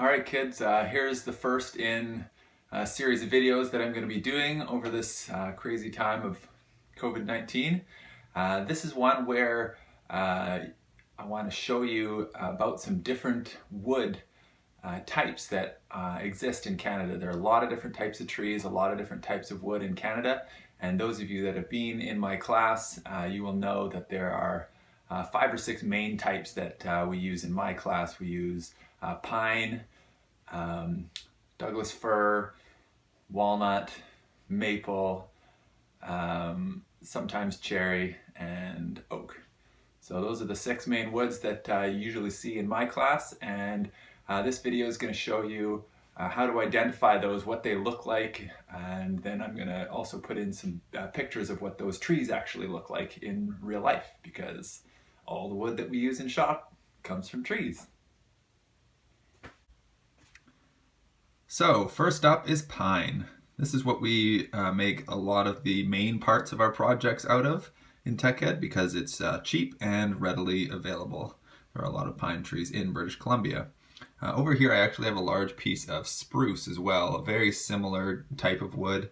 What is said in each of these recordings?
Alright kids, here's the first in a series of videos that I'm going to be doing over this crazy time of COVID-19. This is one where I want to show you about some different wood types that exist in Canada. There are a lot of different types of trees, a lot of different types of wood in Canada, and those of you that have been in my class, you will know that there are 5 or 6 main types that we use in my class. We use pine, Douglas fir, walnut, maple, sometimes cherry, and oak. So those are the 6 main woods that you usually see in my class, and this video is going to show you how to identify those, what they look like, and then I'm going to also put in some pictures of what those trees actually look like in real life, because all the wood that we use in shop comes from trees. So first up is pine. This is what we make a lot of the main parts of our projects out of in Tech Ed because it's cheap and readily available. There are a lot of pine trees in British Columbia. Over here I actually have a large piece of spruce as well, a very similar type of wood.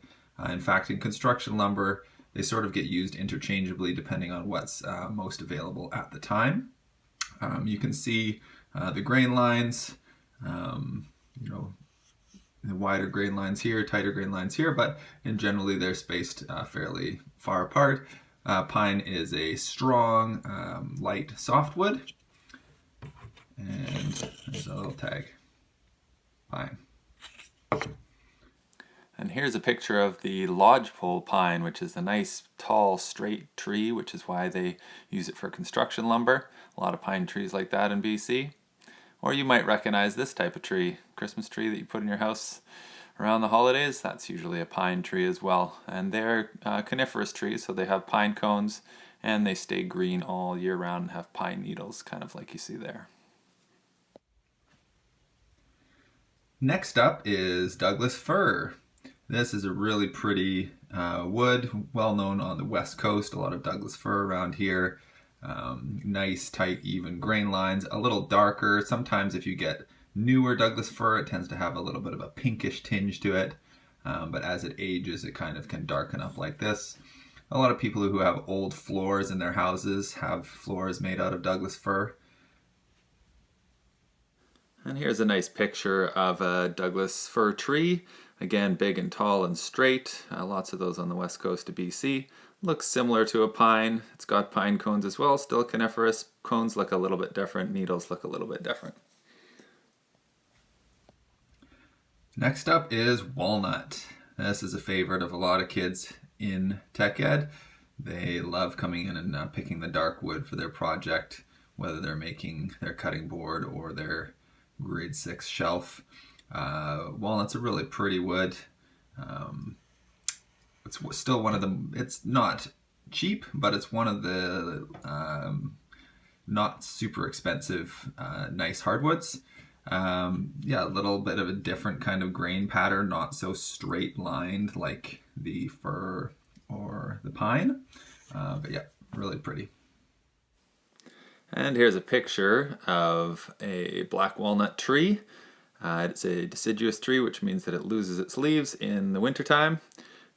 In fact, in construction lumber, they sort of get used interchangeably depending on what's most available at the time. You can see the grain lines, the wider grain lines here, tighter grain lines here, but generally they're spaced fairly far apart. Pine is a strong, light softwood. And there's a little tag, pine. And here's a picture of the lodgepole pine, which is a nice, tall, straight tree, which is why they use it for construction lumber. A lot of pine trees like that in BC. Or you might recognize this type of tree, Christmas tree that you put in your house around the holidays. That's usually a pine tree as well. And they're coniferous trees, so they have pine cones and they stay green all year round and have pine needles, kind of like you see there. Next up is Douglas fir. This is a really pretty wood, well known on the west coast. A lot of Douglas fir around here. Nice, tight, even grain lines, a little darker. Sometimes if you get newer Douglas fir, it tends to have a little bit of a pinkish tinge to it, but as it ages, it kind of can darken up like this. A lot of people who have old floors in their houses have floors made out of Douglas fir. And here's a nice picture of a Douglas fir tree. Again, big and tall and straight. Lots of those on the west coast of BC. Looks similar to a pine. It's got pine cones as well, still coniferous. Cones look a little bit different, needles look a little bit different. Next up is walnut. This is a favorite of a lot of kids in Tech Ed. They love coming in and picking the dark wood for their project, whether they're making their cutting board or their grade 6 shelf. Walnut's a really pretty wood. It's still one of the, it's not cheap, but it's one of the not super expensive, nice hardwoods. Yeah, a little bit of a different kind of grain pattern, not so straight lined like the fir or the pine, but yeah, really pretty. And here's a picture of a black walnut tree. It's a deciduous tree, which means that it loses its leaves in the wintertime.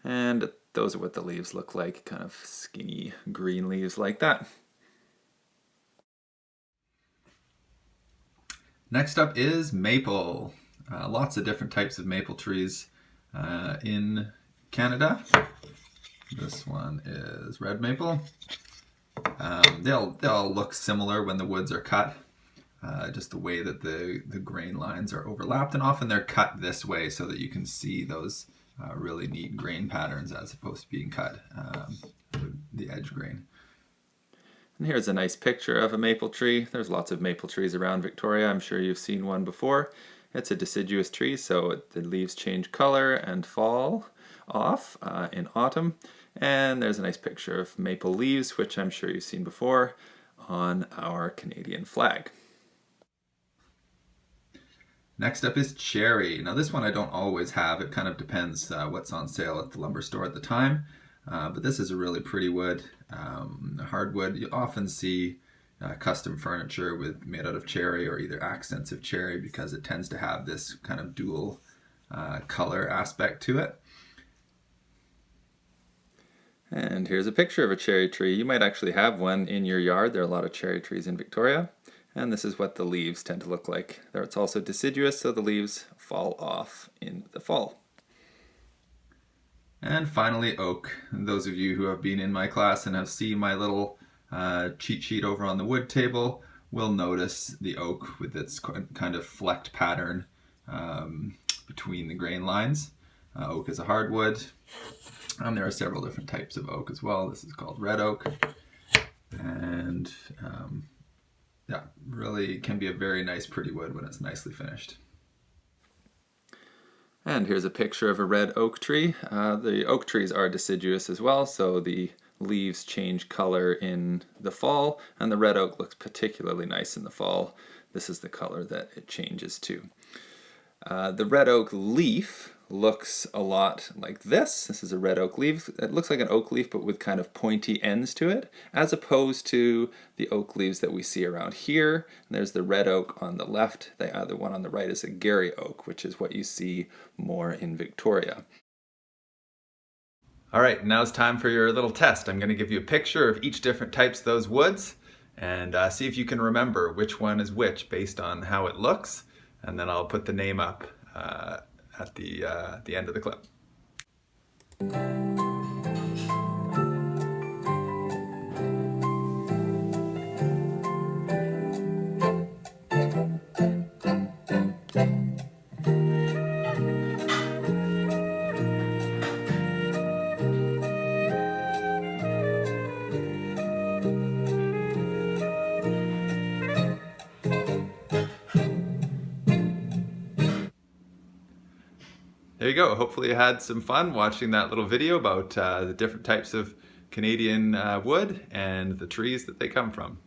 And those are what the leaves look like, kind of skinny green leaves like that. Next up is maple. Lots of different types of maple trees in Canada. This one is red maple. They'll all look similar when the woods are cut. Just the way that the grain lines are overlapped, and often they're cut this way so that you can see those really neat grain patterns as opposed to being cut the edge grain. And here's a nice picture of a maple tree. There's lots of maple trees around Victoria. I'm sure you've seen one before. It's a deciduous tree, so the leaves change color and fall off in autumn. And there's a nice picture of maple leaves, which I'm sure you've seen before on our Canadian flag. Next up is cherry. Now this one I don't always have. It kind of depends what's on sale at the lumber store at the time. But this is a really pretty wood, hardwood. You often see custom furniture made out of cherry or either accents of cherry, because it tends to have this kind of dual color aspect to it. And here's a picture of a cherry tree. You might actually have one in your yard. There are a lot of cherry trees in Victoria. And this is what the leaves tend to look like. It's also deciduous, so the leaves fall off in the fall. And finally, oak. Those of you who have been in my class and have seen my little cheat sheet over on the wood table will notice the oak with its kind of flecked pattern between the grain lines. Oak is a hardwood, and there are several different types of oak as well. This is called red oak, and yeah, really can be a very nice, pretty wood when it's nicely finished. And here's a picture of a red oak tree. The oak trees are deciduous as well, so the leaves change color in the fall, and the red oak looks particularly nice in the fall. This is the color that it changes to. The red oak leaf looks a lot like this. This is a red oak leaf. It looks like an oak leaf, but with kind of pointy ends to it, as opposed to the oak leaves that we see around here. And there's the red oak on the left. The other one on the right is a Garry oak, which is what you see more in Victoria. All right, now it's time for your little test. I'm going to give you a picture of each different types of those woods, and see if you can remember which one is which based on how it looks. And then I'll put the name up at the end of the clip. There you go. Hopefully you had some fun watching that little video about the different types of Canadian wood and the trees that they come from.